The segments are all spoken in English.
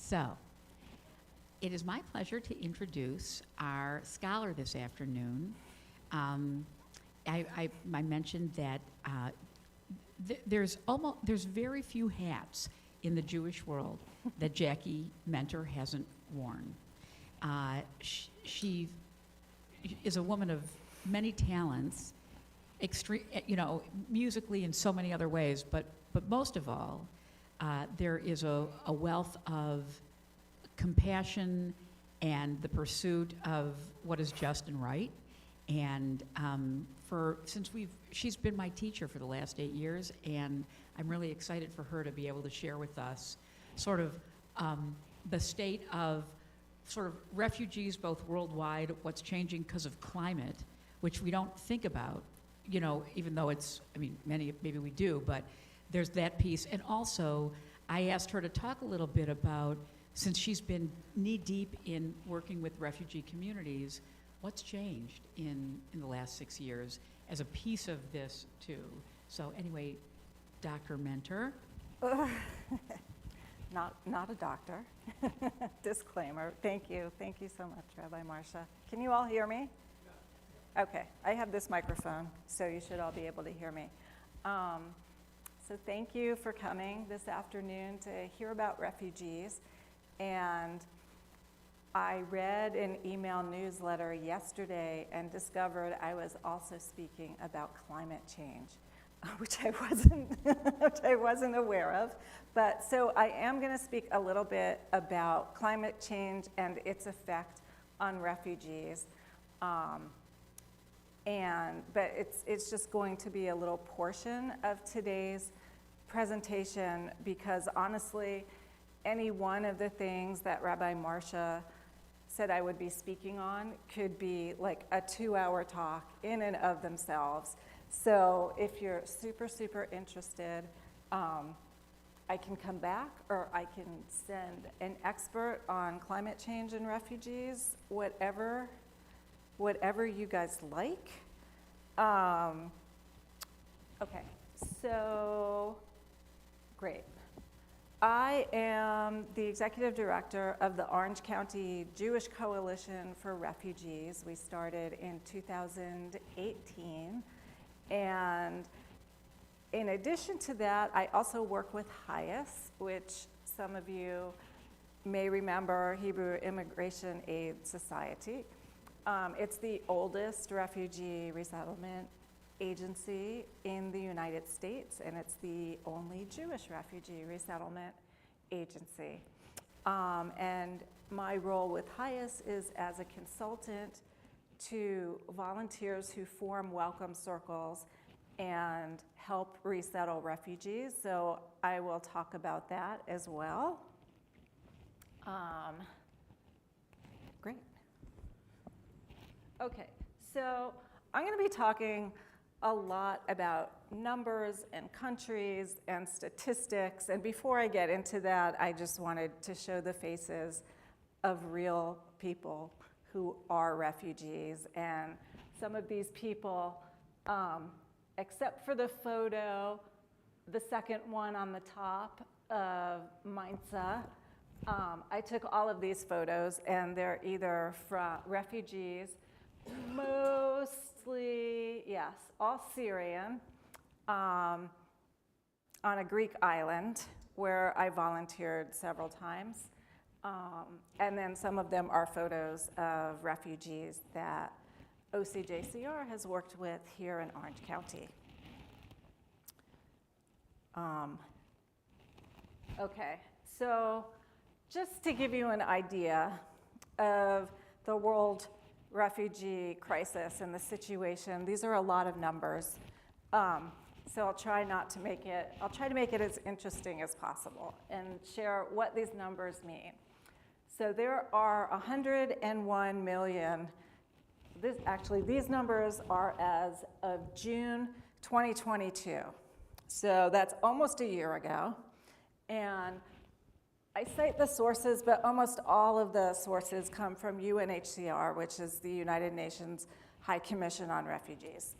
So, it is my pleasure to introduce our scholar this afternoon. I mentioned that there's very few hats in the Jewish world that Jackie Menter hasn't worn. She is a woman of many talents, musically in so many other ways, but most of all, there is a wealth of compassion and the pursuit of what is just and right. And she's been my teacher for the last 8 years, and I'm really excited for her to be able to share with us sort of the state of sort of refugees both worldwide, what's changing because of climate, which we don't think about, even though maybe we do, but there's that piece. And also, I asked her to talk a little bit about, since she's been knee-deep in working with refugee communities, what's changed in the last 6 years as a piece of this, too. So anyway, Dr. Menter. Not a doctor. Disclaimer. Thank you so much, Rabbi Marcia. Can you all hear me? Okay, I have this microphone, so you should all be able to hear me. So thank you for coming this afternoon to hear about refugees. And I read an email newsletter yesterday and discovered I was also speaking about climate change, which I wasn't aware of. But so I am going to speak a little bit about climate change and its effect on refugees. But it's just going to be a little portion of today's presentation, because honestly, any one of the things that Rabbi Marcia said I would be speaking on could be like a 2-hour talk in and of themselves. So if you're super, super interested, I can come back, or I can send an expert on climate change and refugees, whatever you guys like. Okay, so great. I am the executive director of the Orange County Jewish Coalition for Refugees. We started in 2018. And in addition to that, I also work with HIAS, which some of you may remember, Hebrew Immigration Aid Society. It's the oldest refugee resettlement agency in the United States, and it's the only Jewish refugee resettlement agency. And my role with HIAS is as a consultant to volunteers who form welcome circles and help resettle refugees. So I will talk about that as well. Great. Okay, so I'm going to be talking a lot about numbers and countries and statistics. And before I get into that, I just wanted to show the faces of real people who are refugees. And some of these people, except for the photo, the second one on the top of Menter, I took all of these photos, and they're either from refugees, mostly, yes, all Syrian, on a Greek island where I volunteered several times. And then some of them are photos of refugees that OCJCR has worked with here in Orange County. Okay, so just to give you an idea of the world refugee crisis and the situation, these are a lot of numbers. So I'll try to make it as interesting as possible and share what these numbers mean. So there are 101 million. These numbers are as of June 2022. So that's almost a year ago. And I cite the sources, but almost all of the sources come from UNHCR, which is the United Nations High Commission on Refugees.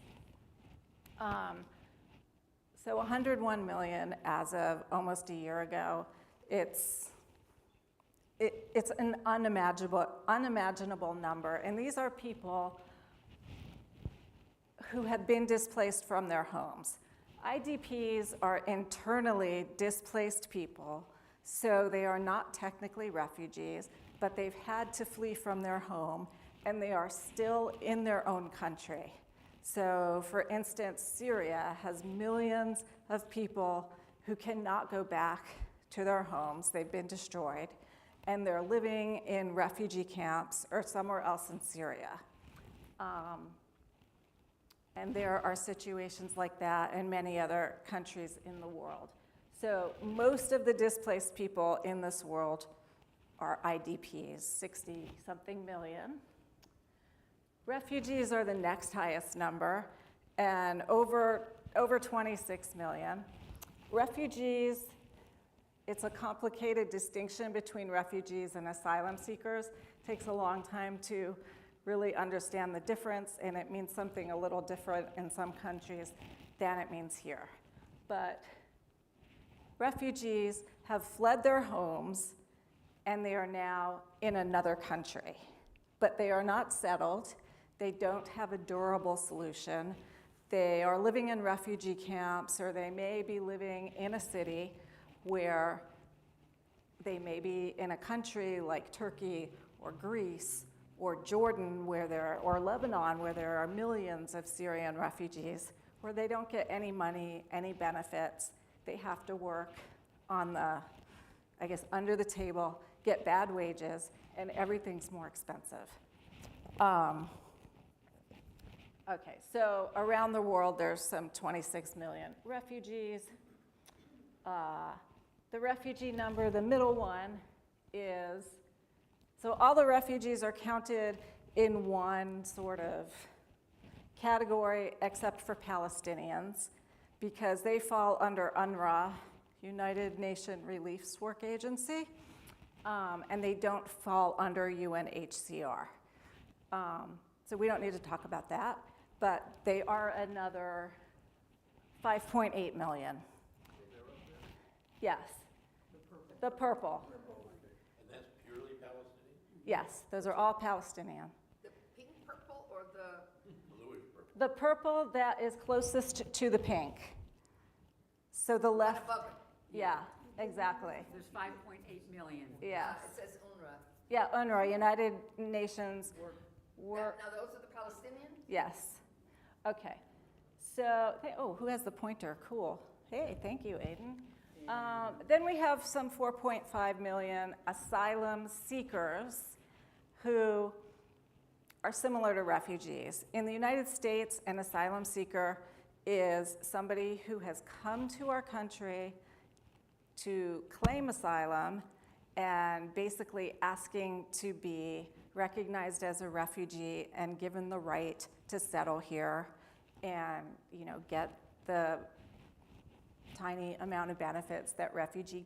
So 101 million as of almost a year ago. It's it's an unimaginable number. And these are people who have been displaced from their homes. IDPs are internally displaced people, so they are not technically refugees, but they've had to flee from their home, and they are still in their own country. So, for instance, Syria has millions of people who cannot go back to their homes. They've been destroyed, and they're living in refugee camps or somewhere else in Syria. And there are situations like that in many other countries in the world. So most of the displaced people in this world are IDPs, 60-something million. Refugees are the next highest number, and over 26 million. Refugees, it's a complicated distinction between refugees and asylum seekers. It takes a long time to really understand the difference, and it means something a little different in some countries than it means here. But refugees have fled their homes, and they are now in another country. But they are not settled. They don't have a durable solution. They are living in refugee camps, or they may be living in a city where they may be in a country like Turkey or Greece or Jordan, or Lebanon, where there are millions of Syrian refugees, where they don't get any money, any benefits. They have to work on under the table, get bad wages, and everything's more expensive. Okay, so around the world, there's some 26 million refugees. The refugee number, the middle one, is, so all the refugees are counted in one sort of category except for Palestinians, because they fall under UNRWA, United Nations Relief Work Agency, and they don't fall under UNHCR. So we don't need to talk about that, but they are another 5.8 million. Yes. The purple. And that's purely Palestinian? Yes, those are all Palestinian. The pink purple or the? Bluish purple. The purple that is closest to the pink. So the left. Above it. Yeah, exactly. There's 5.8 million. Yeah. It says UNRWA. Yeah, UNRWA, United Nations Work. Now those are the Palestinians? Yes. Okay. So, who has the pointer? Cool. Hey, thank you, Aiden. Then we have some 4.5 million asylum seekers who are similar to refugees. In the United States, an asylum seeker is somebody who has come to our country to claim asylum and basically asking to be recognized as a refugee and given the right to settle here and, get the tiny amount of benefits that refugees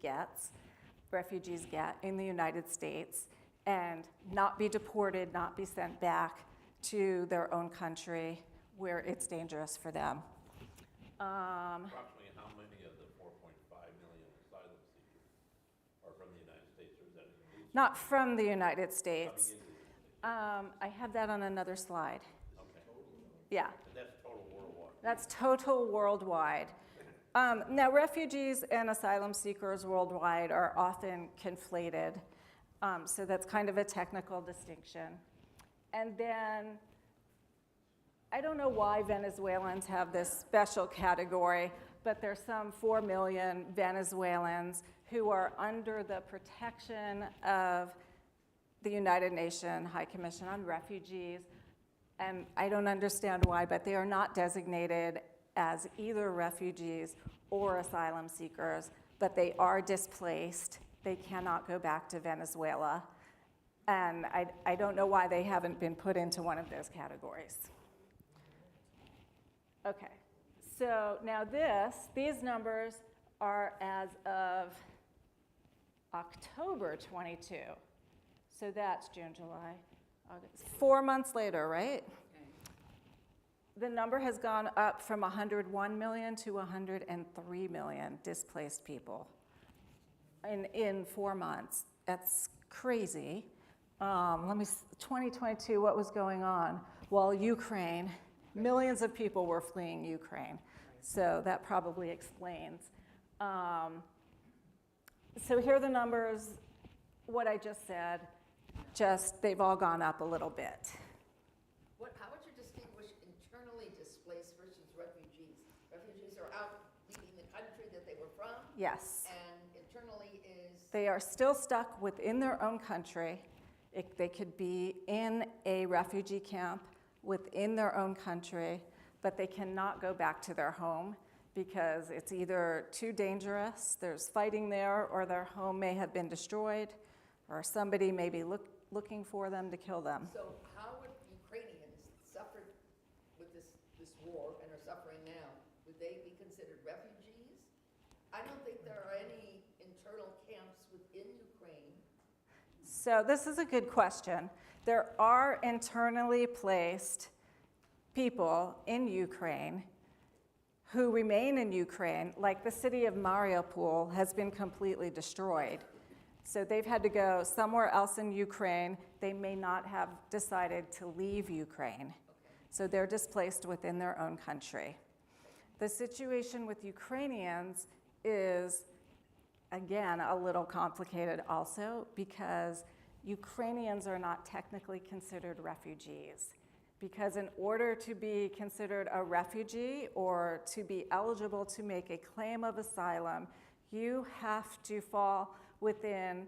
get in the United States, and not be deported, not be sent back to their own country where it's dangerous for them. Approximately how many of the 4.5 million asylum seekers are from the United States, or is that inclusive? Not from the United States. Coming into the United States? I have that on another slide. Okay. Yeah. And that's total worldwide? That's total worldwide. Now, refugees and asylum seekers worldwide are often conflated, so that's kind of a technical distinction. And then, I don't know why Venezuelans have this special category, but there's some 4 million Venezuelans who are under the protection of the United Nations High Commission on Refugees, and I don't understand why, but they are not designated as either refugees or asylum seekers, but they are displaced. They cannot go back to Venezuela. And I don't know why they haven't been put into one of those categories. Okay, so now these numbers are as of October 22. So that's June, July, August. 4 months later, right? The number has gone up from 101 million to 103 million displaced people in 4 months. That's crazy. 2022, what was going on? Well, Ukraine, millions of people were fleeing Ukraine. So that probably explains. So here are the numbers, what I just said, just they've all gone up a little bit. How would you distinguish internally displaced versus refugees? Refugees are out leaving the country that they were from, Yes. and internally is, They are still stuck within their own country. They could be in a refugee camp within their own country, but they cannot go back to their home because it's either too dangerous, there's fighting there, or their home may have been destroyed, or somebody may be looking for them to kill them. so how would Ukrainians suffer with this war and are suffering now? Would they be considered refugees? I don't think there are any internal camps within Ukraine. So this is a good question. There are internally placed people in Ukraine who remain in Ukraine, like the city of Mariupol has been completely destroyed. So they've had to go somewhere else in Ukraine. They may not have decided to leave Ukraine. So they're displaced within their own country. The situation with Ukrainians is, again, a little complicated also because Ukrainians are not technically considered refugees. Because in order to be considered a refugee or to be eligible to make a claim of asylum, you have to fall within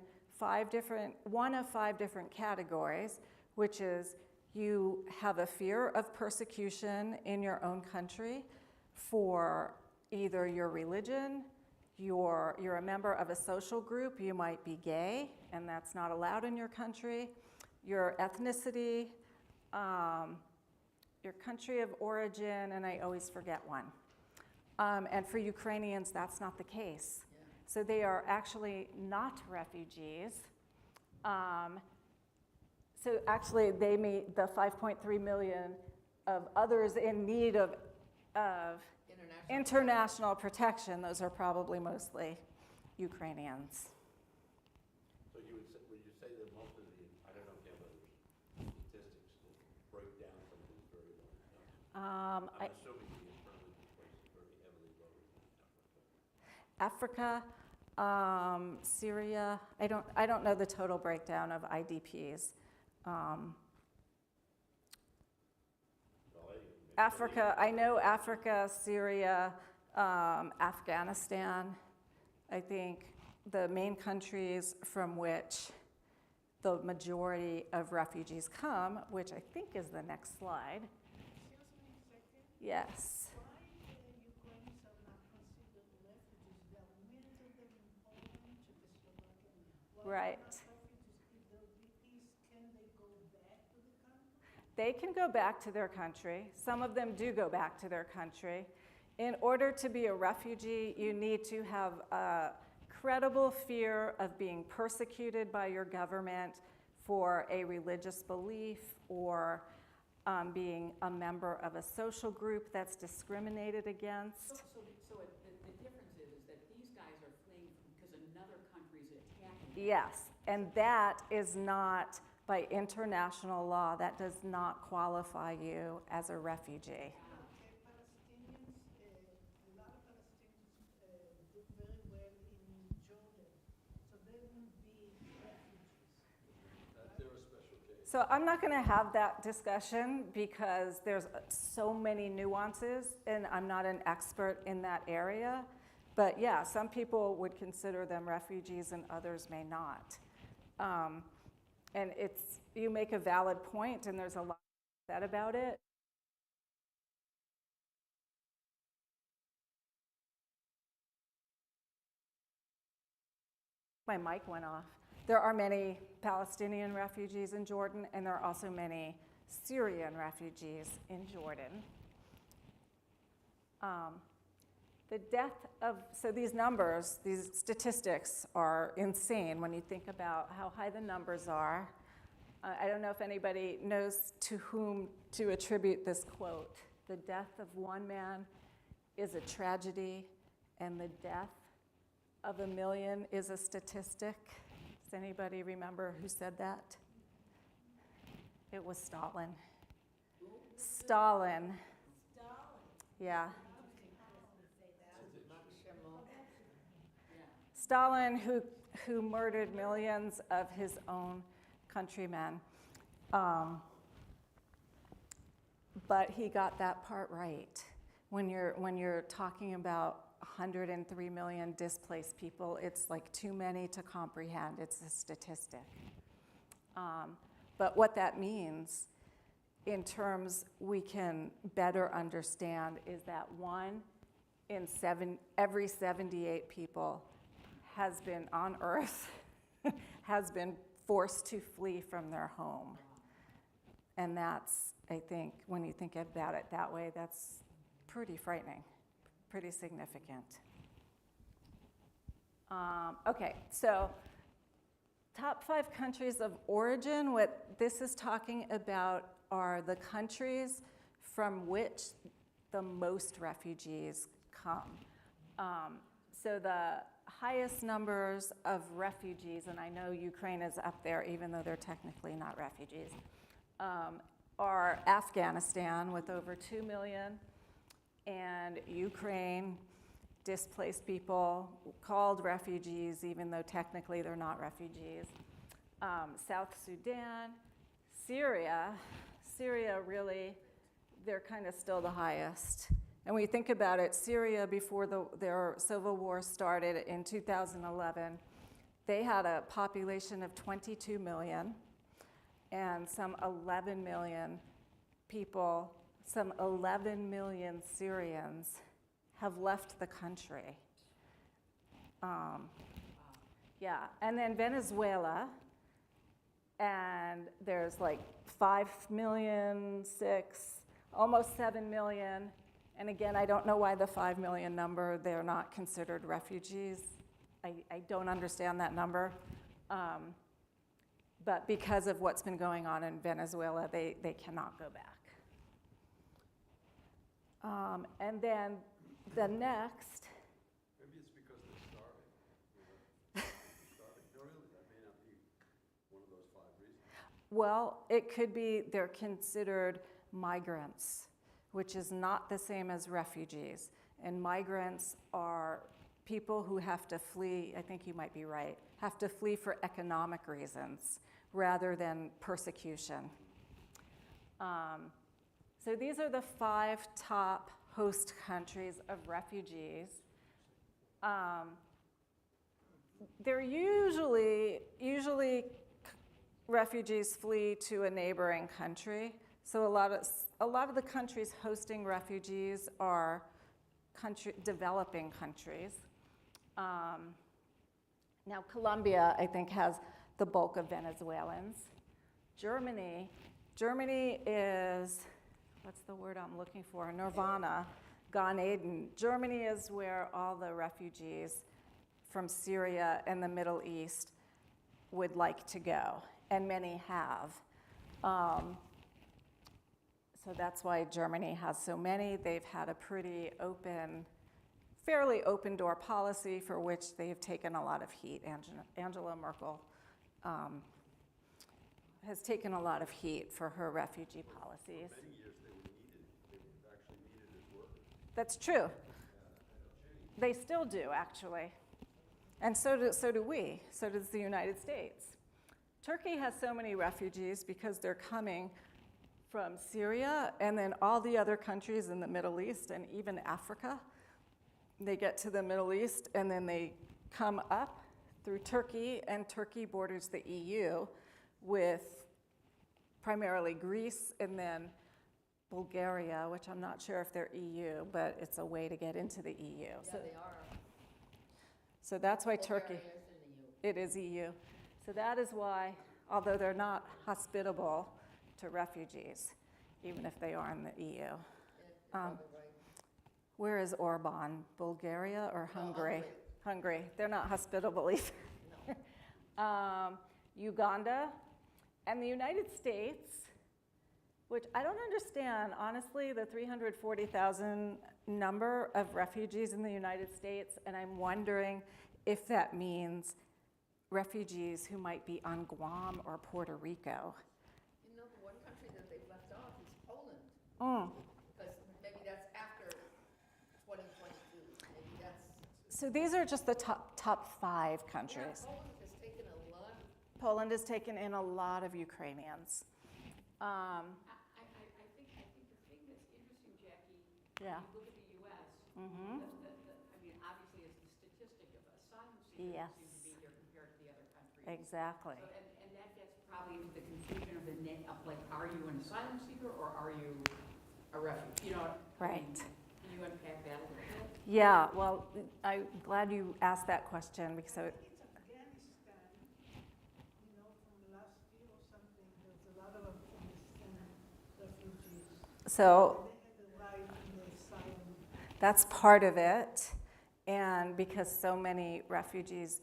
one of five different categories, which is you have a fear of persecution in your own country for either your religion, you're a member of a social group, you might be gay, and that's not allowed in your country, your ethnicity, your country of origin, and I always forget one. And for Ukrainians, that's not the case. Yeah. So they are actually not refugees. So actually, they meet the 5.3 million of others in need of international protection. Those are probably mostly Ukrainians. So would you say that most of the, I don't know if you have other statistics that break down some of these very low numbers? I'm assuming the internally displaced is very heavily loaded in Africa. Syria. I don't know the total breakdown of IDPs. Africa, I know Africa, Syria, Afghanistan. I think the main countries from which the majority of refugees come, which I think is the next slide. Excuse me a second. Yes. Why Ukrainians are not considered refugees? There are millions of them in Poland, Czechoslovakia. Why Right. are not refugees? If they'll be peace, can they go back to the country? They can go back to their country. Some of them do go back to their country. In order to be a refugee, you need to have a credible fear of being persecuted by your government for a religious belief or being a member of a social group that's discriminated against. So the difference is that these guys are fleeing because another country's attacking them. Yes, and that is not, by international law, that does not qualify you as a refugee. Palestinians, a lot of Palestinians did very well in Jordan, so they wouldn't be refugees. They're a special case. So I'm not going to have that discussion because there's so many nuances, and I'm not an expert in that area. But yeah, some people would consider them refugees and others may not. And you make a valid point, and there's a lot said about it. My mic went off. There are many Palestinian refugees in Jordan, and there are also many Syrian refugees in Jordan. So these numbers, these statistics are insane when you think about how high the numbers are. I don't know if anybody knows to whom to attribute this quote. The death of one man is a tragedy, and the death of a million is a statistic. Does anybody remember who said that? It was Stalin. Stalin. Yeah. Stalin, who murdered millions of his own countrymen. But he got that part right. When you're talking about 103 million displaced people, it's like too many to comprehend. It's a statistic. But what that means, in terms we can better understand, is that 1 in every 78 people has been on Earth, has been forced to flee from their home. And that's, I think, when you think about it that way, that's pretty frightening, pretty significant. Okay, so top 5 countries of origin. What this is talking about are the countries from which the most refugees come. So the highest numbers of refugees, and I know Ukraine is up there even though they're technically not refugees, are Afghanistan with over 2 million, and Ukraine, displaced people called refugees even though technically they're not refugees. South Sudan, Syria really, they're kind of still the highest. And when you think about it, Syria, before their civil war started in 2011, they had a population of 22 million, and some 11 million people, some 11 million Syrians have left the country. Yeah, and then Venezuela, and there's like 5 million, 6, almost 7 million. And again, I don't know why the 5 million number, they're not considered refugees. I don't understand that number. But because of what's been going on in Venezuela, they cannot go back. And then the next. Maybe it's because they're starving. Starving. No, really, that may not be one of those 5 reasons. Well, it could be they're considered migrants, which is not the same as refugees. And migrants are people who have to flee, I think you might be right, have to flee for economic reasons rather than persecution. So these are the 5 top host countries of refugees. They're usually refugees flee to a neighboring country. So a lot of the countries hosting refugees are developing countries. Now Colombia, I think, has the bulk of Venezuelans. Germany is, what's the word I'm looking for? Nirvana, Gan Eden. Germany is where all the refugees from Syria and the Middle East would like to go, and many have. So that's why Germany has so many. They've had a pretty fairly open door policy for which they've taken a lot of heat. Angela Merkel has taken a lot of heat for her refugee policies. For many years they were actually needed as workers. That's true. They still do, actually. And so do we. So does the United States. Turkey has so many refugees because they're coming from Syria and then all the other countries in the Middle East and even Africa. They get to the Middle East and then they come up through Turkey, and Turkey borders the EU with primarily Greece and then Bulgaria, which I'm not sure if they're EU, but it's a way to get into the EU. Yeah, So, they are. so that's why Turkey, Bulgaria is in the EU. it is EU. So that is why, although they're not hospitable to refugees, even if they are in the EU. Yeah, you're probably right. Where is Orban? Bulgaria or No, Hungary? Hungary. They're not hospitable either. No. Uganda and the United States, which I don't understand, honestly, the 340,000 number of refugees in the United States, and I'm wondering if that means refugees who might be on Guam or Puerto Rico. You know, the one country that they've left off is Poland, Mm. because maybe that's after 2022, maybe that's. So these are just the top 5 Yeah, countries. Poland has taken a lot. Poland has taken in a lot of Ukrainians. I think the thing that's interesting, Jackie, Yeah. when you look at the U.S., Mhm. I mean, obviously, it's the statistic of asylum seekers Yes. who seem to be here compared to the other countries. Exactly. So, and that gets probably into the confusion of of like, are you an asylum seeker or are you a refugee? You know, Right. Can you unpack that a little bit? Yeah, well, I'm glad you asked that question because I think it's Afghanistan, you know, from last year or something, there's a lot of Afghanistan refugees. so They had a right in the asylum. that's part of it. And because so many refugees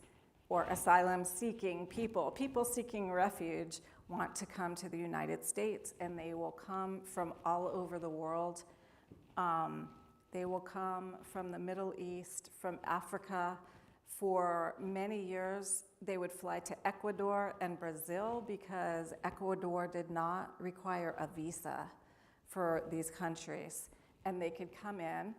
or asylum seeking people seeking refuge want to come to the United States, and they will come from all over the world. They will come from the Middle East, from Africa. For many years, they would fly to Ecuador and Brazil because Ecuador did not require a visa for these countries. And they could come in,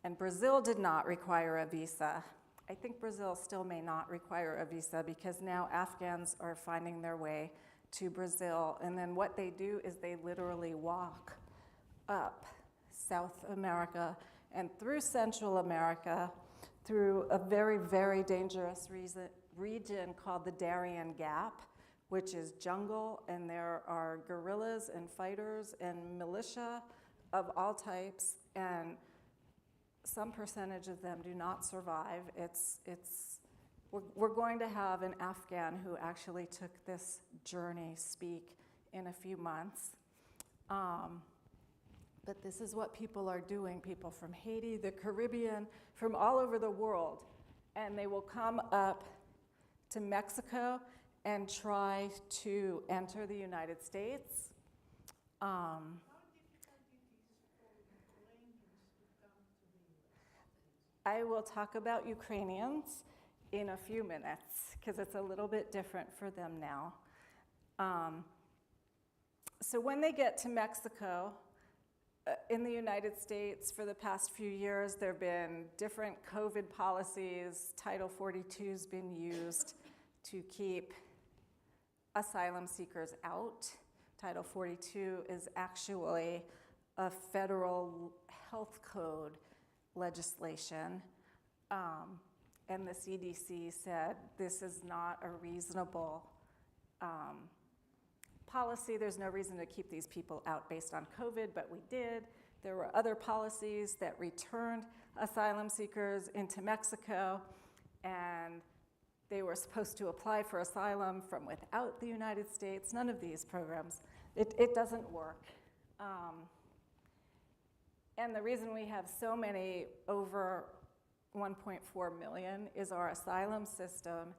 and Brazil did not require a visa. I think Brazil still may not require a visa because now Afghans are finding their way to Brazil. And then what they do is they literally walk up South America and through Central America, through a very, very dangerous region called the Darien Gap, which is jungle, and there are guerrillas and fighters and militia of all types, and some percentage of them do not survive. We're going to have an Afghan who actually took this journey speak in a few months. But this is what people are doing, people from Haiti, the Caribbean, from all over the world. And they will come up to Mexico and try to enter the United States. How difficult it is for Ukrainians to come to the U.S.? I will talk about Ukrainians in a few minutes because it's a little bit different for them now. So when they get to Mexico, in the United States, for the past few years, there have been different COVID policies. Title 42 has been used to keep asylum seekers out. Title 42 is actually a federal health code legislation. And the CDC said this is not a reasonable policy. There's no reason to keep these people out based on COVID, but we did. There were other policies that returned asylum seekers into Mexico, and they were supposed to apply for asylum from without the United States. None of these programs, it doesn't work. And the reason we have so many, over 1.4 million, is our asylum system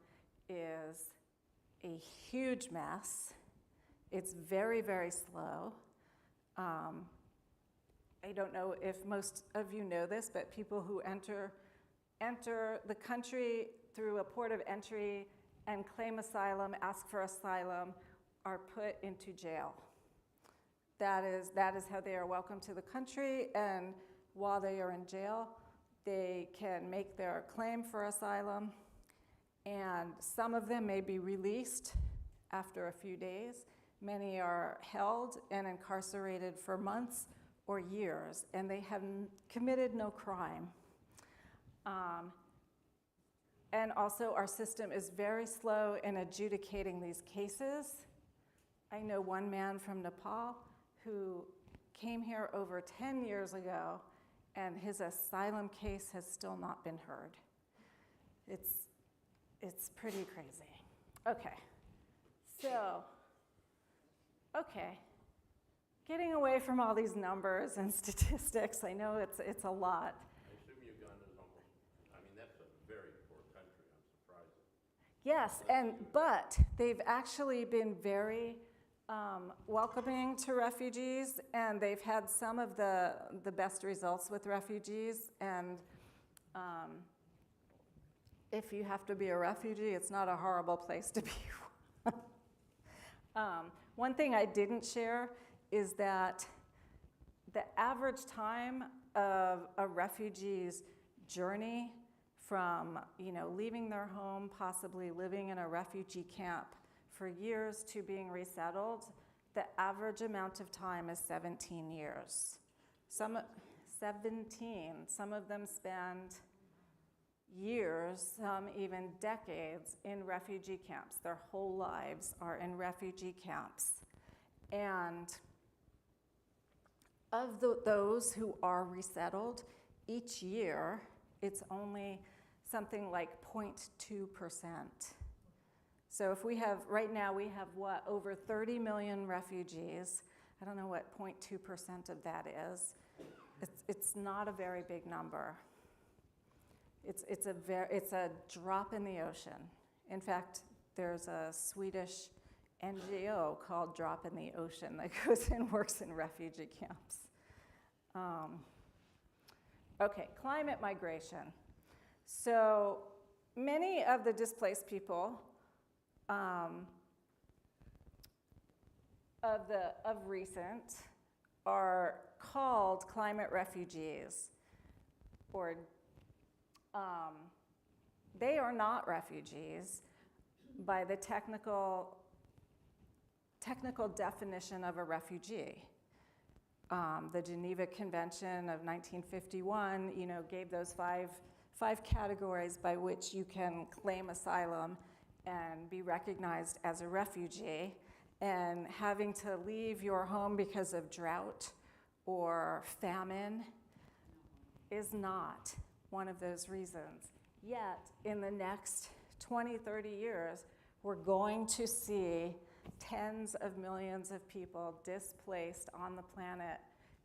is a huge mess. It's very, very slow. I don't know if most of you know this, but people who enter the country through a port of entry and claim asylum, ask for asylum, are put into jail. That is how they are welcome to the country, and while they are in jail, they can make their claim for asylum, and some of them may be released after a few days. Many are held and incarcerated for months or years, and they have committed no crime. And also, our system is very slow in adjudicating these cases. I know one man from Nepal who came here over 10 years ago, and his asylum case has still not been heard. It's pretty crazy. Okay, so, getting away from all these numbers and statistics, I know it's a lot. I assume Uganda's almost, I mean, that's a very poor country, I'm surprised. Yes, but they've actually been very welcoming to refugees, and they've had some of the best results with refugees, and if you have to be a refugee, it's not a horrible place to be. One thing I didn't share is that the average time of a refugee's journey from, leaving their home, possibly living in a refugee camp for years to being resettled, the average amount of time is 17 years. 17. Some of them spend years, some even decades in refugee camps. Their whole lives are in refugee camps. And of those who are resettled, each year, it's only something like 0.2%. So if we have, right now we have over 30 million refugees. I don't know what 0.2% of that is. It's not a very big number. It's a drop in the ocean. In fact, there's a Swedish NGO called Drop in the Ocean that goes and works in refugee camps. Okay, climate migration. So many of the displaced people of recent are called climate refugees, or they are not refugees by the technical definition of a refugee. The Geneva Convention of 1951, gave those five categories by which you can claim asylum and be recognized as a refugee. And having to leave your home because of drought or famine is not one of those reasons. Yet, in the next 20, 30 years, we're going to see tens of millions of people displaced on the planet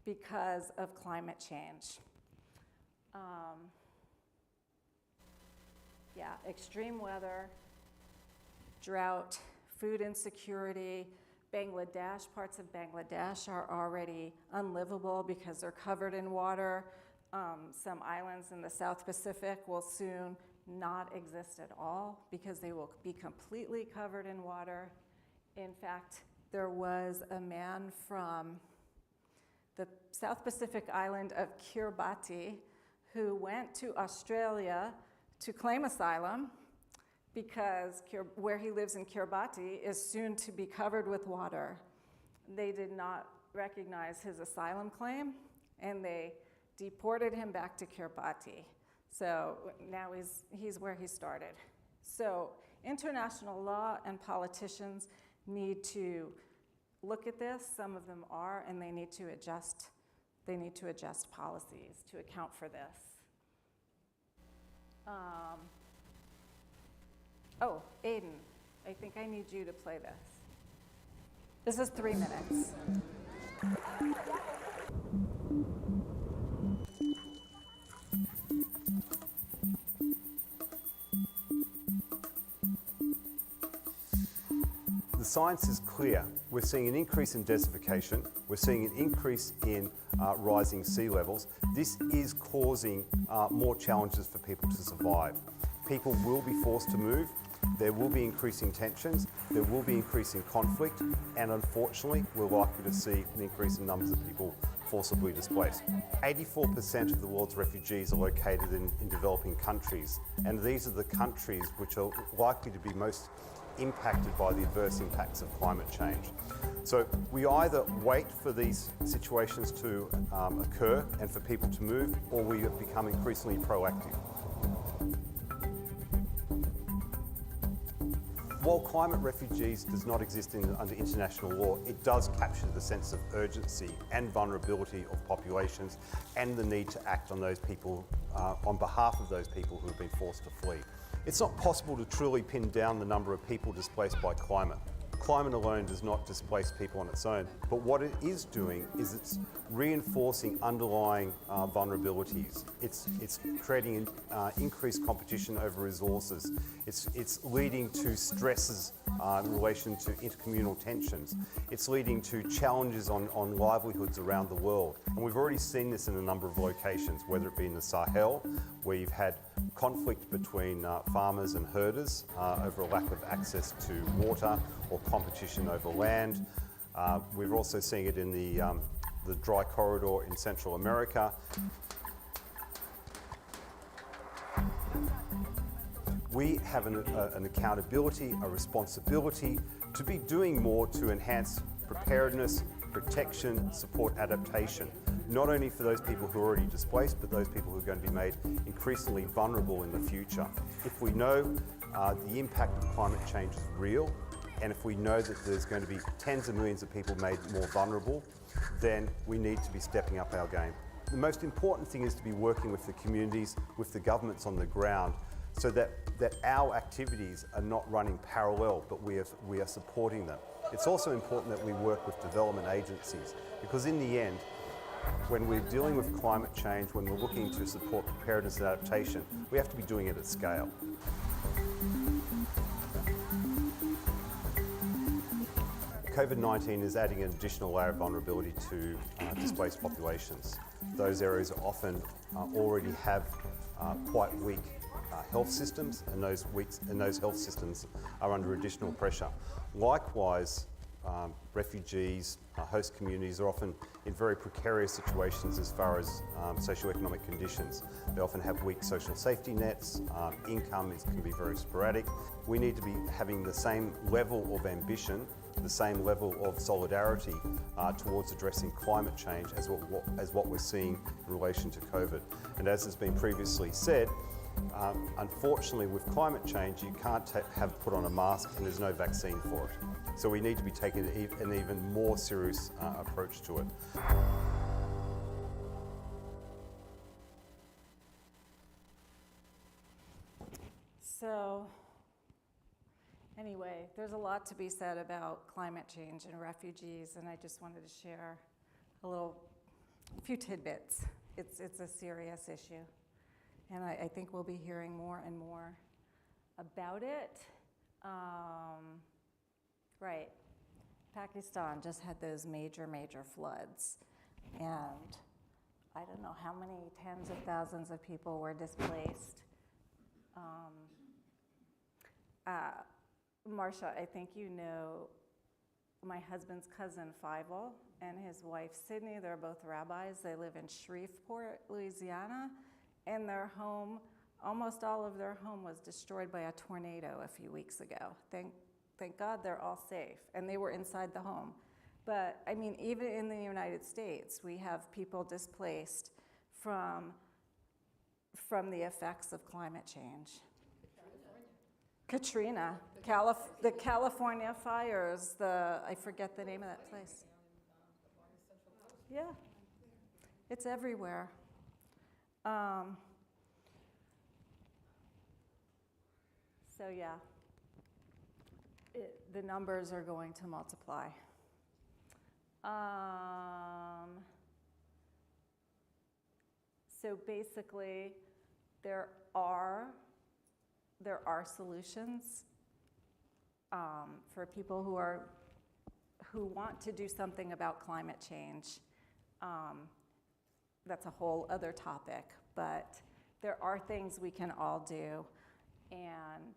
because of climate change. Extreme weather, drought, food insecurity. Bangladesh, parts of Bangladesh are already unlivable because they're covered in water. Some islands in the South Pacific will soon not exist at all because they will be completely covered in water. In fact, there was a man from the South Pacific island of Kiribati who went to Australia to claim asylum because where he lives in Kiribati is soon to be covered with water. They did not recognize his asylum claim, and they deported him back to Kiribati. So now he's where he started. So international law and politicians need to look at this. Some of them are, and they need to adjust policies to account for this. Aiden, I think I need you to play this. This is 3 minutes. The science is clear. We're seeing an increase in desertification. We're seeing an increase in rising sea levels. This is causing more challenges for people to survive. People will be forced to move. There will be increasing tensions. There will be increasing conflict. And unfortunately, we're likely to see an increase in numbers of people forcibly displaced. 84% of the world's refugees are located in developing countries. And these are the countries which are likely to be most impacted by the adverse impacts of climate change. So we either wait for these situations to occur and for people to move, or we have become increasingly proactive. While climate refugees does not exist under international law, it does capture the sense of urgency and vulnerability of populations and the need to act on those people, on behalf of those people who have been forced to flee. It's not possible to truly pin down the number of people displaced by climate. Climate alone does not displace people on its own, but what it is doing is it's reinforcing underlying vulnerabilities. It's creating increased competition over resources. It's leading to stresses in relation to intercommunal tensions. It's leading to challenges on livelihoods around the world. And we've already seen this in a number of locations, whether it be in the Sahel, where you've had conflict between farmers and herders over a lack of access to water or competition over land. We're also seeing it in the dry corridor in Central America. We have an accountability, a responsibility to be doing more to enhance preparedness, protection, support adaptation, not only for those people who are already displaced, but those people who are going to be made increasingly vulnerable in the future. If we know the impact of climate change is real, and if we know that there's going to be tens of millions of people made more vulnerable, then we need to be stepping up our game. The most important thing is to be working with the communities, with the governments on the ground, so that our activities are not running parallel, but we are supporting them. It's also important that we work with development agencies, because in the end, when we're dealing with climate change, when we're looking to support preparedness and adaptation, we have to be doing it at scale. COVID-19 is adding an additional layer of vulnerability to displaced populations. Those areas often already have quite weak health systems, and those health systems are under additional pressure. Likewise, refugees, host communities are often in very precarious situations as far as socioeconomic conditions. They often have weak social safety nets, income can be very sporadic. We need to be having the same level of ambition, the same level of solidarity towards addressing climate change as what we're seeing in relation to COVID. And as has been previously said, unfortunately with climate change you can't have put on a mask and there's no vaccine for it. So we need to be taking an even more serious approach to it. So anyway, there's a lot to be said about climate change and refugees, and I just wanted to share a few tidbits. It's a serious issue, and I think we'll be hearing more and more about it. Right, Pakistan just had those major floods, and I don't know how many tens of thousands of people were displaced. Marcia, I think you know my husband's cousin Fievel and his wife Sydney. They're both rabbis. They live in Shreveport, Louisiana, and their home, almost all of their home was destroyed by a tornado a few weeks ago. Thank God they're all safe, and they were inside the home. But I mean, even in the United States, we have people displaced from the effects of climate change. Katrina, the California fires, I forget the name of that place. Yeah, it's everywhere. So yeah, the numbers are going to multiply. So basically, there are solutions for people who want to do something about climate change. That's a whole other topic, but there are things we can all do, and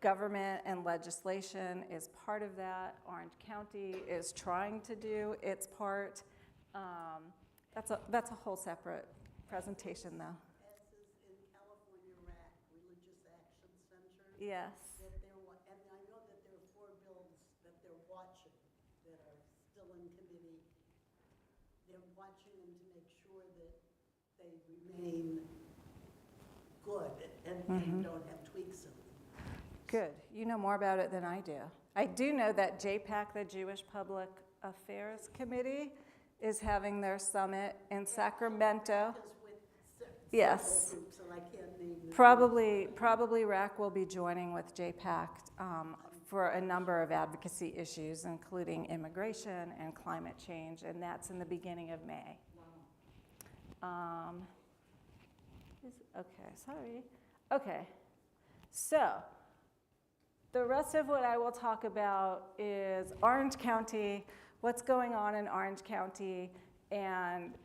government and legislation is part of that. Orange County is trying to do its part. That's a whole separate presentation, though. Yes. And I know that there are 4 bills that they're watching that are still in committee. They're watching them to make sure that they remain good and don't have tweaks in them. Good. You know more about it than I do. I do know that JPAC, the Jewish Public Affairs Committee, is having their summit in Sacramento. Yes. Groups, and I can't name them. Probably RAC will be joining with JPAC for a number of advocacy issues, including immigration and climate change, and that's in the beginning of May. Wow. Okay, so the rest of what I will talk about is Orange County, what's going on in Orange County, and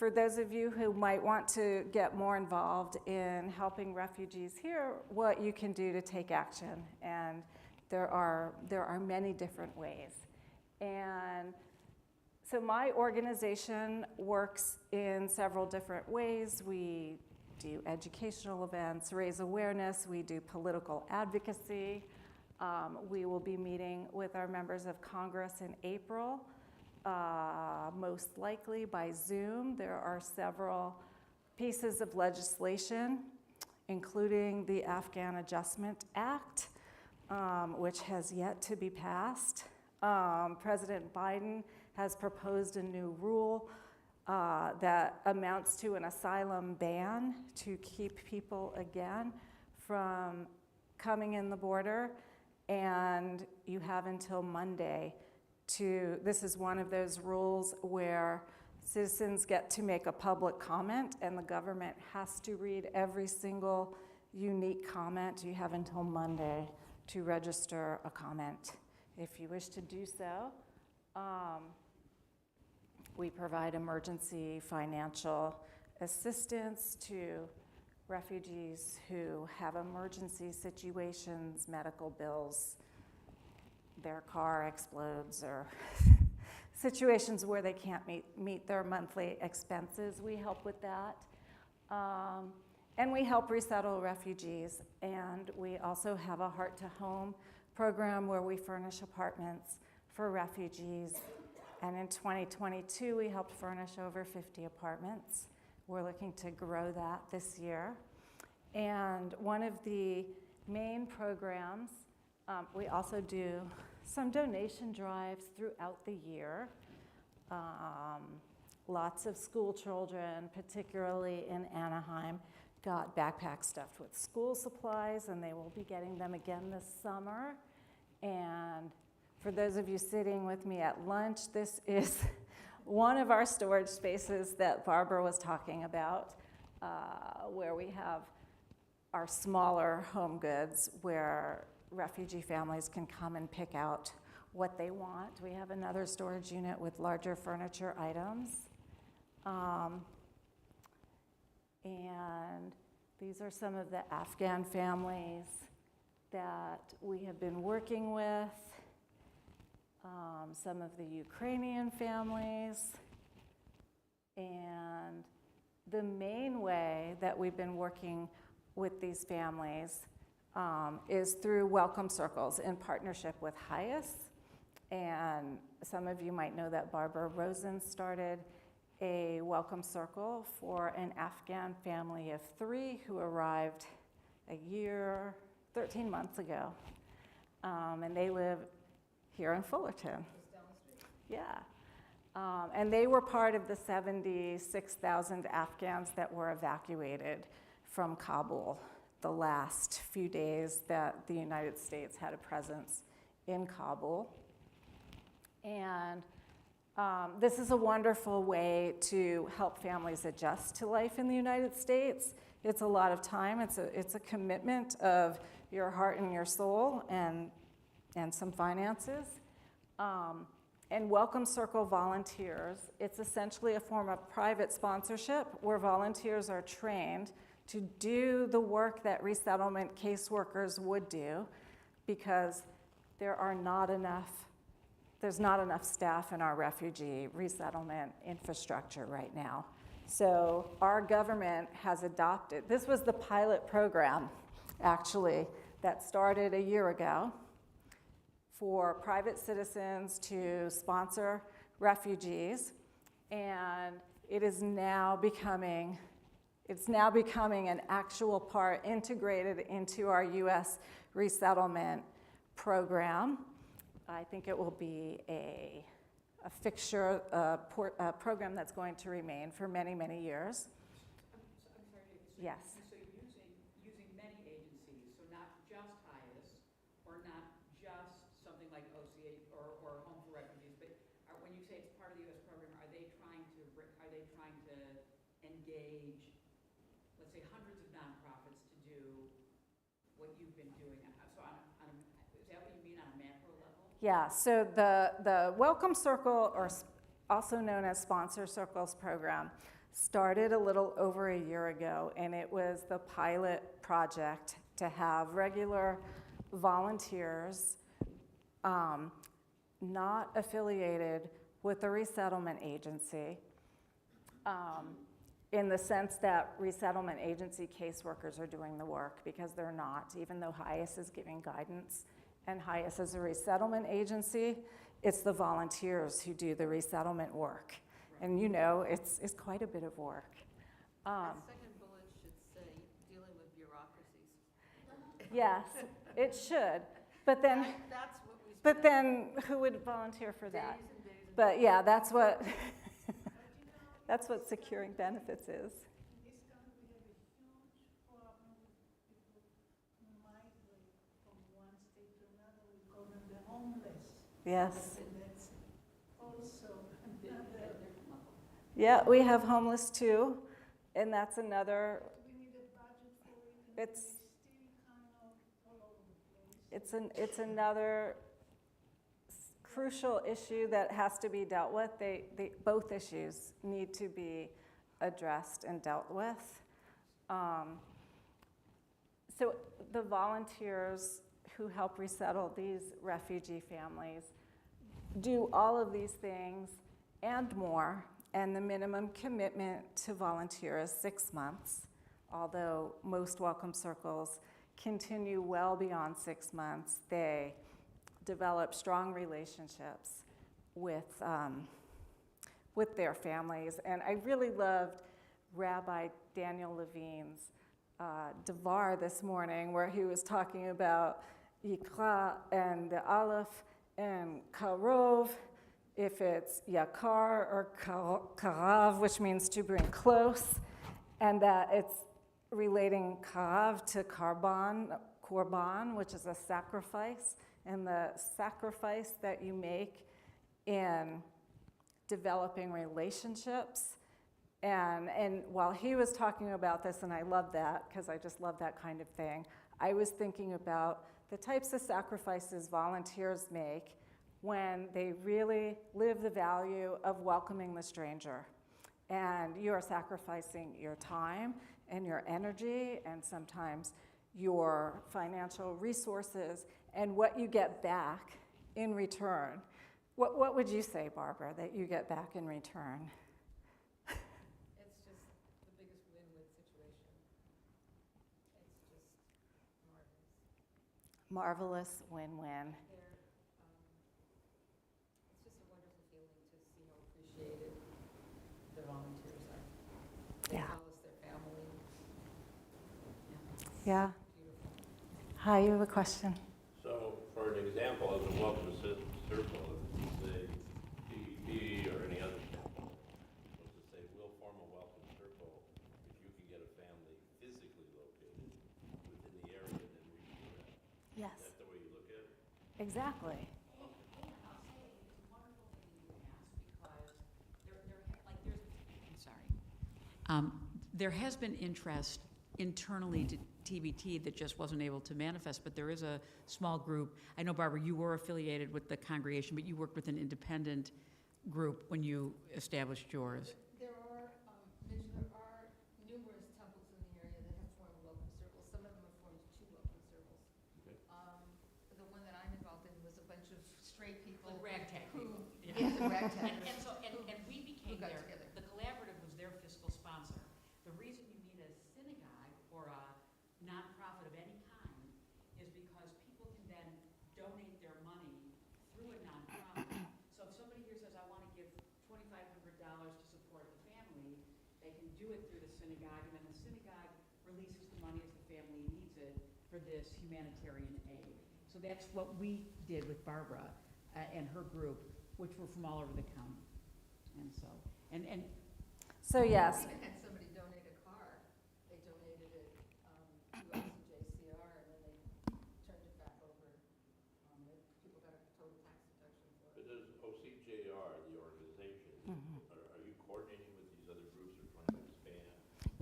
for those of you who might want to get more involved in helping refugees here, what you can do to take action. And there are many different ways. And so my organization works in several different ways. We do educational events, raise awareness, we do political advocacy. We will be meeting with our members of Congress in April, most likely by Zoom. There are several pieces of legislation, including the Afghan Adjustment Act, which has yet to be passed. President Biden has proposed a new rule that amounts to an asylum ban to keep people, again, from coming in the border. And you have until Monday this is one of those rules where citizens get to make a public comment and the government has to read every single unique comment. You have until Monday to register a comment if you wish to do so. We provide emergency financial assistance to refugees who have emergency situations, medical bills, their car explodes, or situations where they can't meet their monthly expenses. We help with that. And we help resettle refugees. And we also have a Heart to Home program where we furnish apartments for refugees. And in 2022, we helped furnish over 50 apartments. We're looking to grow that this year. And one of the main programs, we also do some donation drives throughout the year. Lots of school children, particularly in Anaheim, got backpacks stuffed with school supplies, and they will be getting them again this summer. And for those of you sitting with me at lunch, this is one of our storage spaces that Barbara was talking about, where we have our smaller home goods where refugee families can come and pick out what they want. We have another storage unit with larger furniture items. And these are some of the Afghan families that we have been working with. Some of the Ukrainian families. And the main way that we've been working with these families is through welcome circles in partnership with HIAS. And some of you might know that Barbara Rosen started a welcome circle for an Afghan family of 3 who arrived 13 months ago. And they live here in Fullerton. Yeah. And they were part of the 76,000 Afghans that were evacuated from Kabul the last few days that the United States had a presence in Kabul. And this is a wonderful way to help families adjust to life in the United States. It's a lot of time. It's a commitment of your heart and your soul and some finances. And Welcome Circle volunteers, it's essentially a form of private sponsorship where volunteers are trained to do the work that resettlement caseworkers would do, because there's not enough staff in our refugee resettlement infrastructure right now. So our government has adopted, this was the pilot program, actually, that started a year ago for private citizens to sponsor refugees, and it is now becoming an actual part integrated into our U.S. resettlement program. I think it will be a fixture, a program that's going to remain for many, many years. I'm sorry, Yes. So you're using many agencies, so not just HIAS, or not just something like OCA or Home for Refugees, but when you say it's part of the U.S. program, are they trying to engage, let's say, hundreds of nonprofits to do what you've been doing? So is that what you mean on a macro level? Yeah, so the Welcome Circle, or also known as Sponsor Circles program, started a little over a year ago, and it was the pilot project to have regular volunteers not affiliated with a resettlement agency, in the sense that resettlement agency caseworkers are doing the work, because they're not, even though HIAS is giving guidance. And HIAS is a resettlement agency. It's the volunteers who do the resettlement work. And you know, it's quite a bit of work. That second bullet should say dealing with bureaucracies. Yes, it should. But then, That's what we spend but then who would volunteer for that? days and days and But yeah, that's what, that's what securing benefits is. In this country, we have a huge problem with people who migrate from one state to another. We call them the homeless. Yes. And that's also another. Yeah, we have homeless too, and that's another, We need a budget for it. And It's- still kind of all over the place. it's another crucial issue that has to be dealt with. Both issues need to be addressed and dealt with. So the volunteers who help resettle these refugee families do all of these things and more, and the minimum commitment to volunteer is 6 months, although most welcome circles continue well beyond 6 months. They develop strong relationships with their families. And I really loved Rabbi Daniel Levine's Devar this morning, where he was talking about Yikra and the Aleph and Karov, if it's Yakar or Karav, which means to bring close, and that it's relating Karav to Korban, which is a sacrifice, and the sacrifice that you make in developing relationships. And while he was talking about this, and I love that, because I just love that kind of thing, I was thinking about the types of sacrifices volunteers make when they really live the value of welcoming the stranger. And you are sacrificing your time and your energy and sometimes your financial resources and what you get back in return. What would you say, Barbara, that you get back in return? It's just the biggest win-win situation. It's just marvelous. Marvelous win-win. It's just a wonderful feeling to see how appreciated the volunteers are. They Yeah. tell us their family. Yeah. Beautiful. Hi, you have a question? So, for an example, as a welcome circle, if you say TEP or any other circle, was to say, we'll form a welcome circle if you can get a family physically located within the area, then we can do that. Yes. Is that the way you look at it? Exactly. I'll say it's a wonderful thing that you asked, because there has been interest internally to TBT that just wasn't able to manifest, but there is a small group. I know, Barbara, you were affiliated with the congregation, but you worked with an independent group when you established yours. There are, Mitch, there are numerous temples in the area that have formed welcome circles. Some of them have formed 2 welcome circles. Okay. The one that I'm involved in was a bunch of stray people. Like ragtag who, people. yeah, the ragtag. And we became got their, together. the collaborative was their fiscal sponsor. The reason you need a synagogue or a nonprofit of any kind is because people can then donate their money through a nonprofit. So if somebody here says, I want to give $2,500 to support the family, they can do it through the synagogue, and then the synagogue releases the money as the family needs it for this humanitarian aid. So that's what we did with Barbara and her group, which were from all over the county. And so, and So yes, We even had somebody donate a car. They donated it to us in JCR, and then they turned it back over. People got a total tax deduction for But it. does OCJR, the organization, Mm-hmm. are you coordinating with these other groups who are trying to expand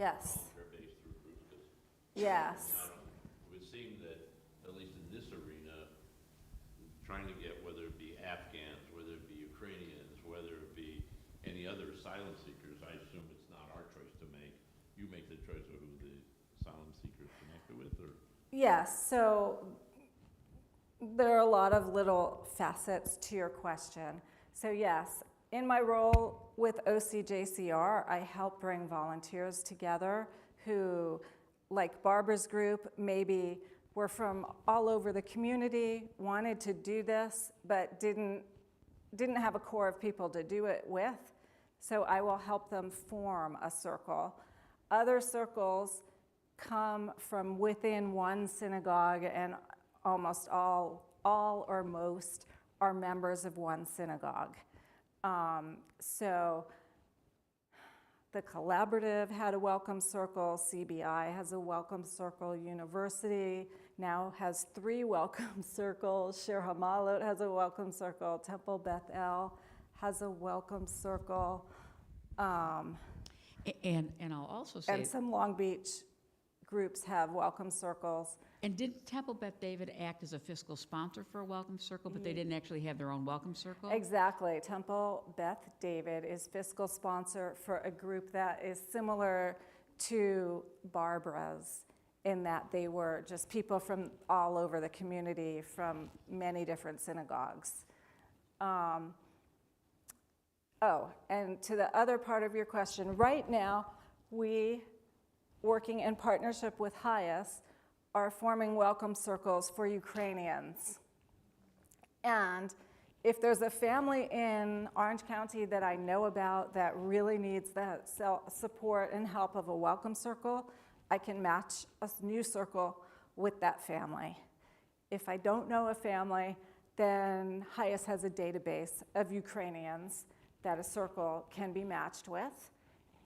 yes, volunteer-based through groups? 'Cause yes. it would seem that, at least in this arena, trying to get, whether it be Afghans, whether it be Ukrainians, whether it be any other asylum seekers, I assume it's not our to it, or? Yes, so there are a lot of little facets to your question. So yes, in my role with OCJCR, I help bring volunteers together who, like Barbara's group, maybe were from all over the community, wanted to do this, but didn't have a core of people to do it with. So I will help them form a circle. Other circles come from within one synagogue, and almost all or most are members of one synagogue. So the Collaborative had a welcome circle, CBI has a welcome circle, University now has 3 welcome circles, Shir Hamalot has a welcome circle, Temple Beth El has a welcome circle, And I'll also say, and some Long Beach groups have welcome circles. and did Temple Beth David act as a fiscal sponsor for a welcome circle, but they didn't actually have their own welcome circle? Exactly. Temple Beth David is fiscal sponsor for a group that is similar to Barbara's, in that they were just people from all over the community from many different synagogues. And to the other part of your question, right now we, working in partnership with HIAS, are forming welcome circles for Ukrainians. And if there's a family in Orange County that I know about that really needs the support and help of a welcome circle, I can match a new circle with that family. If I don't know a family, then HIAS has a database of Ukrainians that a circle can be matched with.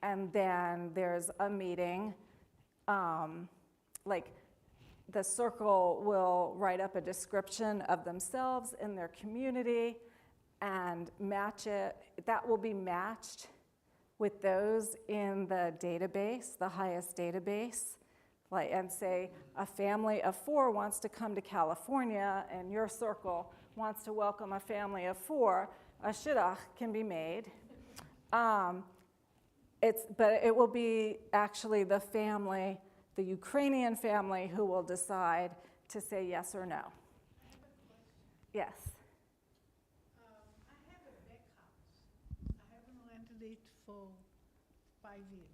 And then there's a meeting, like the circle will write up a description of themselves and their community and match it. That will be matched with those in the database, the HIAS database. And say a family of 4 wants to come to California and your circle wants to welcome a family of 4, a shidduch can be made. But it will be actually the family, the Ukrainian family, who will decide to say yes or no. I have a question. Yes. I have a back house. I haven't rented it for 5 years.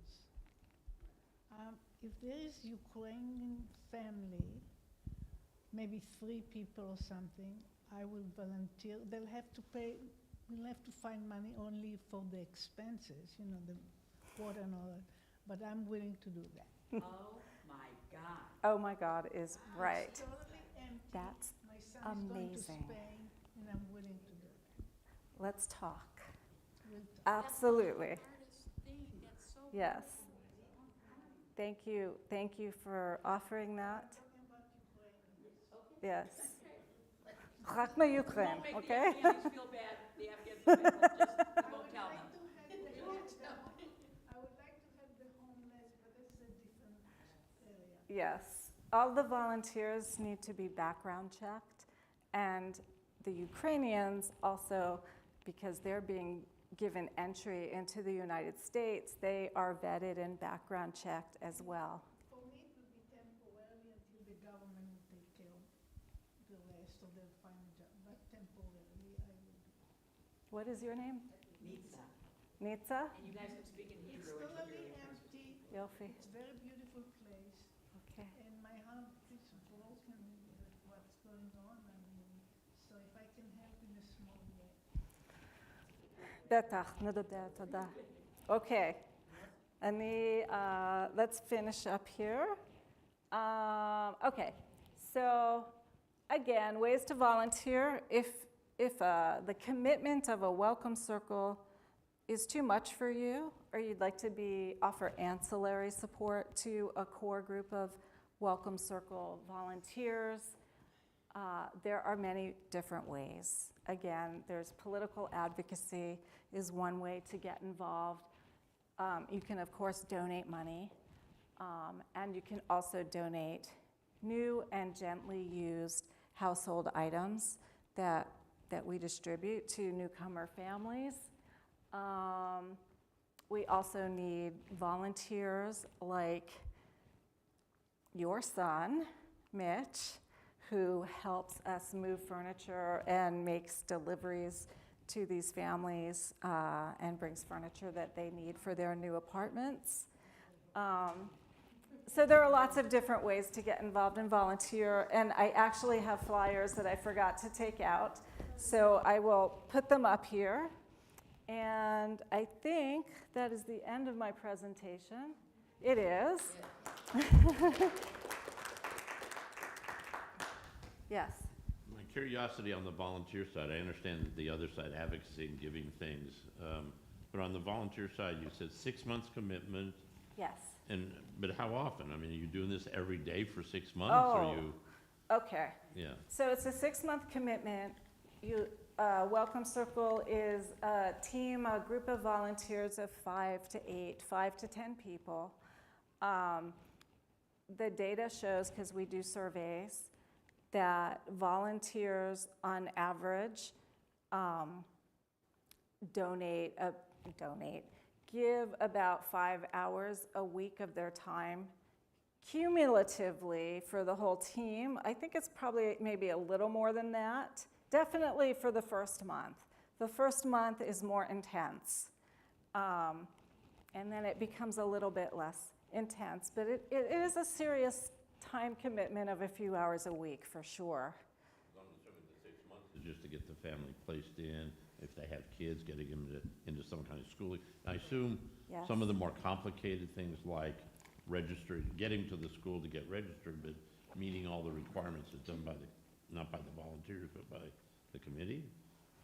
If there is Ukrainian family, maybe 3 people or something, I will volunteer. They'll have to pay, we'll have to find money only for the expenses, you know, the water and all that. But I'm willing to do that. Oh, my God. Oh my God is right. It's totally empty. That's My son is going to amazing. Spain, and I'm willing to do that. Let's talk. We'll talk. Absolutely. That's so Yes. Thank you for offering that. Talking about Ukrainians. Yes. Chakma Ukraine, okay? The Afghans feel bad. The Afghans feel bad. Just won't tell them. I would like to have the homeless, but it's a different area. Yes. All the volunteers need to be background checked, and the Ukrainians also, because they're being given entry into the United States, they are vetted and background checked as well. For me, it would be temporarily until the government will take care of the rest, or they'll find a job. But temporarily, I will do. What is your name? Nitsa. Nitsa? And you guys can speak in It's Hebrew. totally empty. Yofi. It's a very beautiful place, Okay. and my heart is broken with what's going on. I mean, so if I can help in a small way. בטח, נדבר, תודה. Okay. Let's finish up here. Okay, so again, ways to volunteer. If the commitment of a welcome circle is too much for you, or you'd like to offer ancillary support to a core group of welcome circle volunteers, there are many different ways. Again, there's political advocacy is one way to get involved. You can, of course, donate money, and you can also donate new and gently used household items that we distribute to newcomer families. We also need volunteers like your son, Mitch, who helps us move furniture and makes deliveries to these families and brings furniture that they need for their new apartments. So there are lots of different ways to get involved and volunteer, and I actually have flyers that I forgot to take out, so I will put them up here. And I think that is the end of my presentation. It is. Yes. My curiosity on the volunteer side, I understand the other side, advocacy and giving things, but on the volunteer side, you said 6 months commitment. Yes. But how often? I mean, are you doing this every day for 6 months? Oh. Or you? Okay. Yeah. So it's a 6-month commitment. Welcome Circle is a team, a group of volunteers of 5 to 8, 5 to 10 people. The data shows, because we do surveys, that volunteers on average give about 5 hours a week of their time cumulatively for the whole team. I think it's probably maybe a little more than that. Definitely for the first month. The first month is more intense. And then it becomes a little bit less intense. But it is a serious time commitment of a few hours a week, for sure. I'm assuming the 6 months is just to get the family placed in, if they have kids, getting them into some kind of schooling. I assume Yes. some of the more complicated things like registering, getting to the school to get registered, but meeting all the requirements is done by not by the volunteers, but by the committee?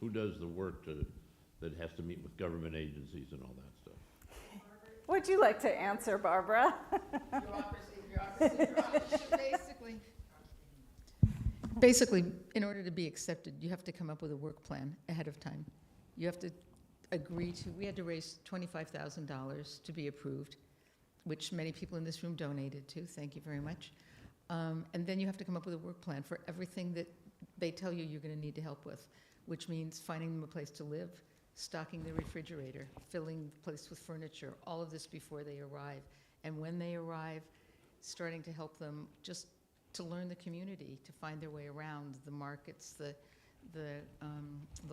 Who does the work that has to meet with government agencies and all that stuff? Would you like to answer, Barbara? Basically, in order to be accepted, you have to come up with a work plan ahead of time. You have to agree to, we had to raise $25,000 to be approved, which many people in this room donated to, thank you very much. And then you have to come up with a work plan for everything that they tell you you're going to need to help with, which means finding them a place to live, stocking the refrigerator, filling the place with furniture, all of this before they arrive. And when they arrive, starting to help them just to learn the community, to find their way around the markets, the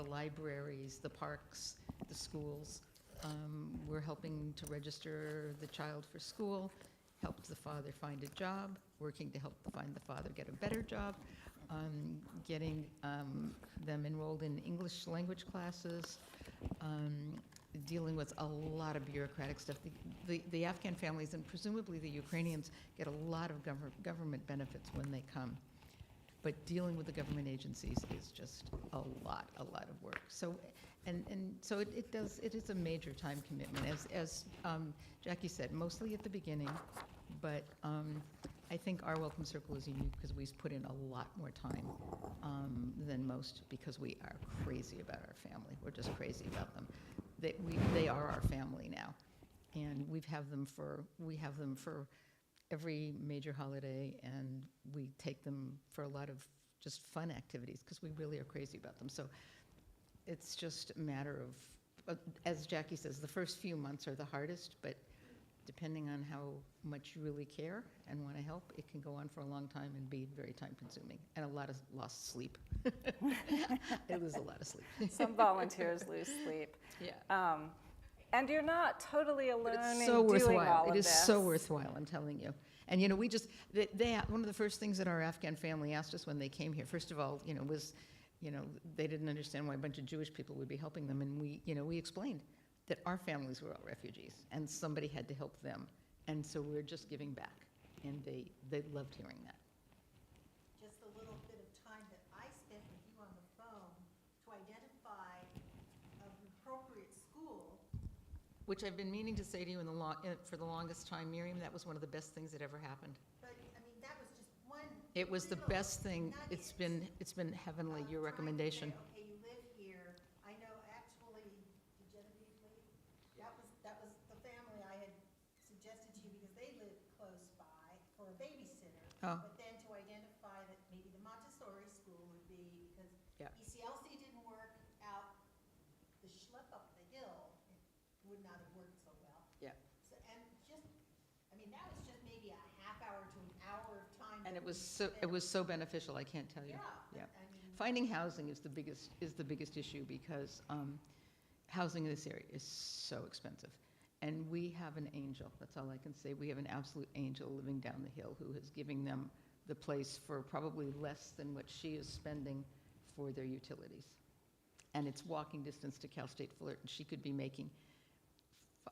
libraries, the parks, the schools. We're helping to register the child for school, help the father find a job, working to help find the father get a better job, getting them enrolled in English language classes, dealing with a lot of bureaucratic stuff. The Afghan families and presumably the Ukrainians get a lot of government benefits when they come. But dealing with the government agencies is just a lot of work. So, so it is a major time commitment, as Jackie said, mostly at the beginning, but I think our Welcome Circle is unique because we've put in a lot more time than most, because we are crazy about our family. We're just crazy about them. They are our family now, and we have them for every major holiday, and we take them for a lot of just fun activities because we really are crazy about them. So it's just a matter of, as Jackie says, the first few months are the hardest, but depending on how much you really care and want to help, it can go on for a long time and be very time consuming, and a lot of lost sleep. I lose a lot of sleep. Some volunteers lose sleep. Yeah. And you're not totally alone It's so in doing worthwhile. all of It is this. so worthwhile, I'm telling you. And, we just, one of the first things that our Afghan family asked us when they came here, first of all, was, they didn't understand why a bunch of Jewish people would be helping them. And we explained that our families were all refugees and somebody had to help them. And so we're just giving back. And they loved hearing that. Just a little bit of time that I spent with you on the phone to identify an appropriate school. Which I've been meaning to say to you for the longest time, Miriam. That was one of the best things that ever happened. But, that was just one. It was the little best thing. nuggets It's been heavenly, of your trying to recommendation. say, okay, you live here. I know actually, did Genevieve leave? That was the family I had suggested to you because they lived close by for a babysitter. Oh. But then to identify that maybe the Montessori school would be, because Yeah. ECLC didn't work out, the schlep up the hill would not have worked so well. Yeah. So, and just, that was just maybe a half hour to an hour And it was so beneficial, I can't tell you. Yeah. Finding housing is the biggest issue because housing in this area is so expensive. And we have an angel, that's all I can say. We have an absolute angel living down the hill who is giving them the place for probably less than what she is spending for their utilities. And it's walking distance to Cal State Fullerton. She could be making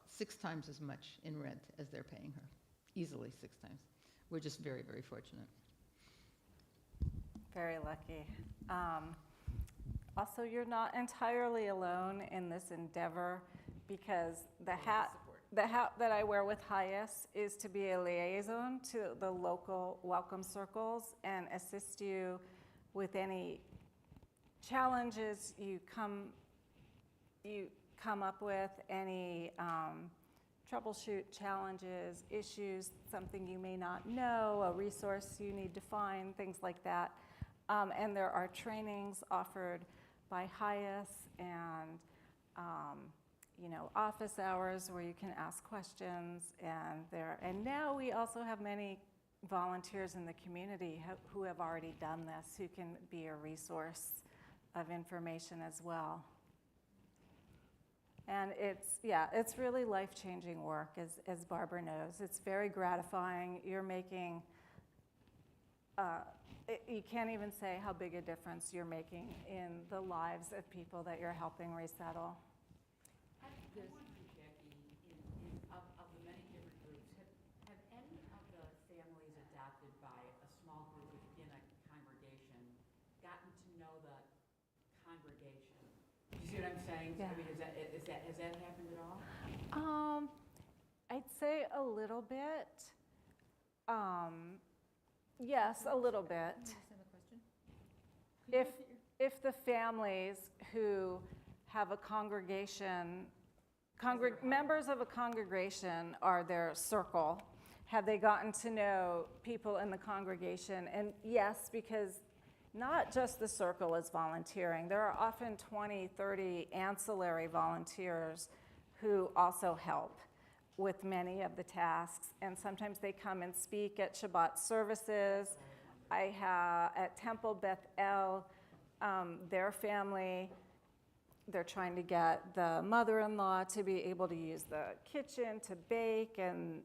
6 times as much in rent as they're paying her, easily 6 times. We're just very, very fortunate. Very lucky. Also, you're not entirely alone in this endeavor because the hat that I wear with HIAS is to be a liaison to the local welcome circles and assist you with any challenges you come up with, any troubleshoot challenges, issues, something you may not know, a resource you need to find, things like that. And there are trainings offered by HIAS and office hours where you can ask questions. And now we also have many volunteers in the community who have already done this, who can be a resource of information as well. And it's really life-changing work, as Barbara knows. It's very gratifying. You're making, you can't even say how big a difference you're making in the lives of people that you're helping resettle. I wonder, Jackie, of the many different groups, have any of the families adopted by a small group within a congregation gotten to know the congregation? Do you see what I'm saying? Yeah. I mean, has that happened at all? I'd say a little bit. Yes, a little bit. If the families who have a congregation, members of a congregation are their circle, have they gotten to know people in the congregation? And yes, because not just the circle is volunteering. There are often 20, 30 ancillary volunteers who also help with many of the tasks. And sometimes they come and speak at Shabbat services. I have at Temple Beth El, their family, they're trying to get the mother-in-law to be able to use the kitchen to bake, and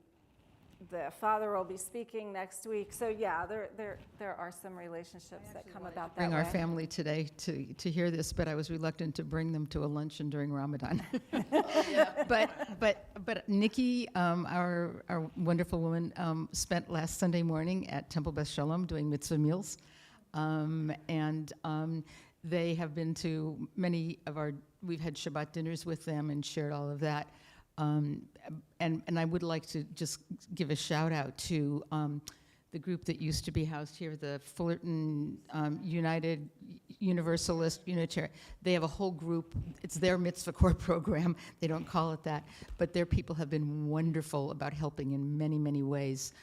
the father will be speaking next week. So yeah, there are some relationships that come about that way. Bring our family today to hear this, but I was reluctant to bring them to a luncheon during Ramadan. But Nikki, our wonderful woman, spent last Sunday morning at Temple Beth Shalom doing mitzvah meals, and they have been to many of we've had Shabbat dinners with them and shared all of that. And I would like to just give a shout out to the group that used to be housed here, the Fullerton United Universalist Unitarian. They have a whole group. It's their Mitzvah Corps program. They don't call it that. But their people have been wonderful about helping in many, many ways.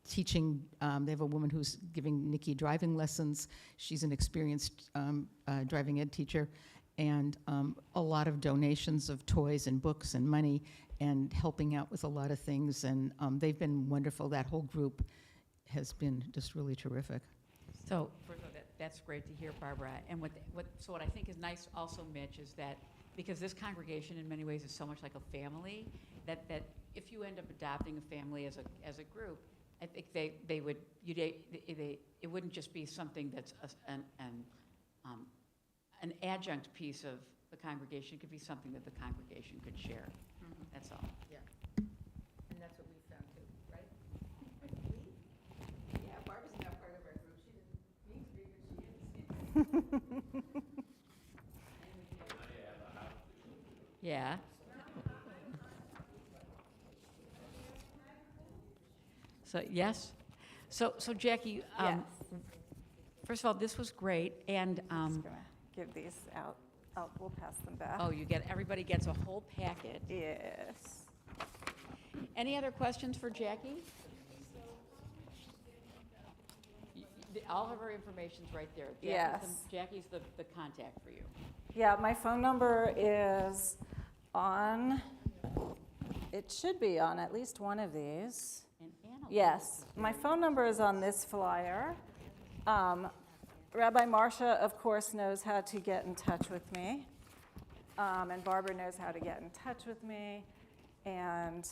Teaching, they have a woman who's giving Nikki driving lessons. She's an experienced driving ed teacher. And a lot of donations of toys and books and money and helping out with a lot of things. And they've been wonderful. That whole group has been just really terrific. So, first of all, that's great to hear, Barbara. And what I think is nice also, Mitch, is that because this congregation in many ways is so much like a family, that if you end up adopting a family as a group, I think it wouldn't just be something that's an adjunct piece of the congregation. It could be something that the congregation could share. Mm-hmm. That's all. Yeah. And that's what we found too, right? Yeah, Barbara's not part of our group. She didn't mean to be, but she is. Yeah. So, yes. So Jackie, Yes. first of all, this was great. And I'm just gonna give these out. We'll pass them back. everybody gets a whole packet. Yes. Any other questions for Jackie? All of her information's right there. Yes. Jackie's the contact for you. Yeah, my phone number is on, it should be on at least one of these. And Anna Yes, my phone number is on this flyer. Rabbi Marcia, of course, knows how to get in touch with me. And Barbara knows how to get in touch with me. And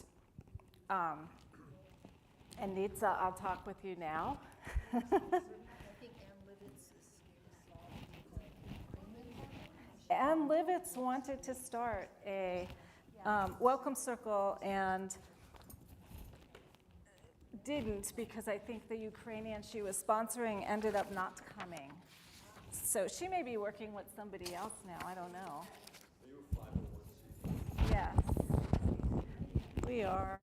Nitza, I'll talk with you now. I think Ann Livitz is. Ann Livitz wanted to start a welcome circle and didn't, because I think the Ukrainian she was sponsoring ended up not coming. So she may be working with somebody else now, I don't know. Yes, we are.